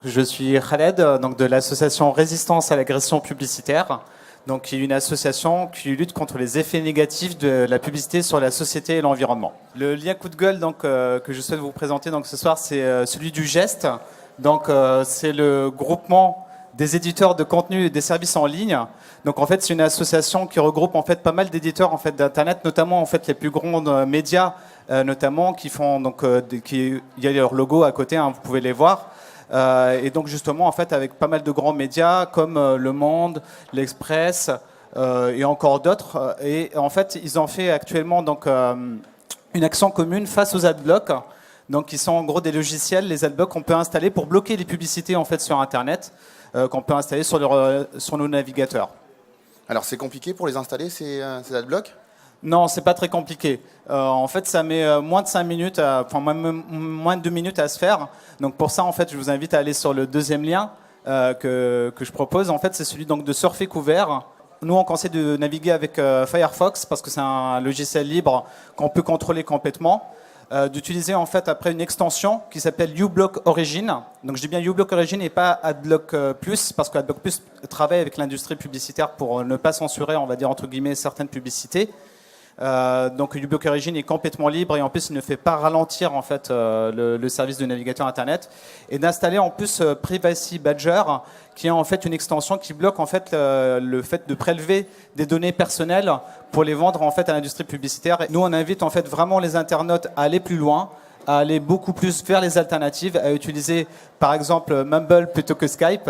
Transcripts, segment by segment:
Je suis Khaled, donc de l'association Résistance à l'agression publicitaire, donc qui est une association qui lutte contre les effets négatifs de la publicité sur la société et l'environnement. Le lien coup de gueule que je souhaite vous présenter ce soir, c'est celui du Geste. C'est le groupement des éditeurs de contenu et des services en ligne. Donc en fait, c'est une association qui regroupe en fait pas mal d'éditeurs d'internet, notamment les plus grands médias, notamment qui font il y a leur logo à côté, vous pouvez les voir. Et donc justement avec pas mal de grands médias comme Le Monde, L'Express et encore d'autres. Et en fait, ils ont fait actuellement une action commune face aux adblocks. Donc qui sont en gros des logiciels, les adblocks qu'on peut installer pour bloquer les publicités sur Internet, qu'on peut installer sur nos navigateurs. Alors c'est compliqué pour les installer ces adblocks ? Non, c'est pas très compliqué. En fait, ça met moins de 5 minutes, moins de 2 minutes à se faire. Donc pour ça, je vous invite à aller sur le deuxième lien que je propose. En fait, c'est celui de Surfer Couvert. Nous, on conseille de naviguer avec Firefox parce que c'est un logiciel libre qu'on peut contrôler complètement. D'utiliser après une extension qui s'appelle uBlock Origin. Donc je dis bien uBlock Origin et pas AdBlock Plus parce que AdBlock Plus travaille avec l'industrie publicitaire pour ne pas censurer, on va dire entre guillemets, certaines publicités. Donc uBlock Origin est complètement libre et en plus il ne fait pas ralentir le service de navigateur internet, et d'installer en plus Privacy Badger qui est une extension qui bloque le fait de prélever des données personnelles pour les vendre à l'industrie publicitaire. Nous on invite vraiment les internautes à aller plus loin, à aller beaucoup plus vers les alternatives, à utiliser par exemple Mumble plutôt que Skype,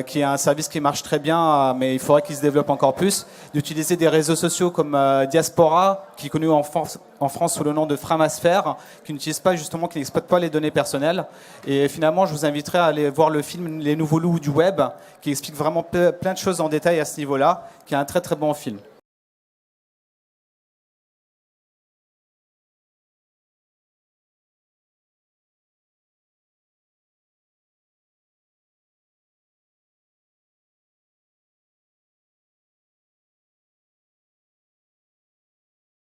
qui est un service qui marche très bien, mais il faudrait qu'il se développe encore plus, d'utiliser des réseaux sociaux comme Diaspora, qui est connu en France sous le nom de Framasphère, qui n'utilise pas justement, qui n'exploite pas les données personnelles. Et finalement, je vous inviterai à aller voir le film Les Nouveaux Loups du Web, qui explique vraiment plein de choses en détail à ce niveau-là, qui est un très très bon film.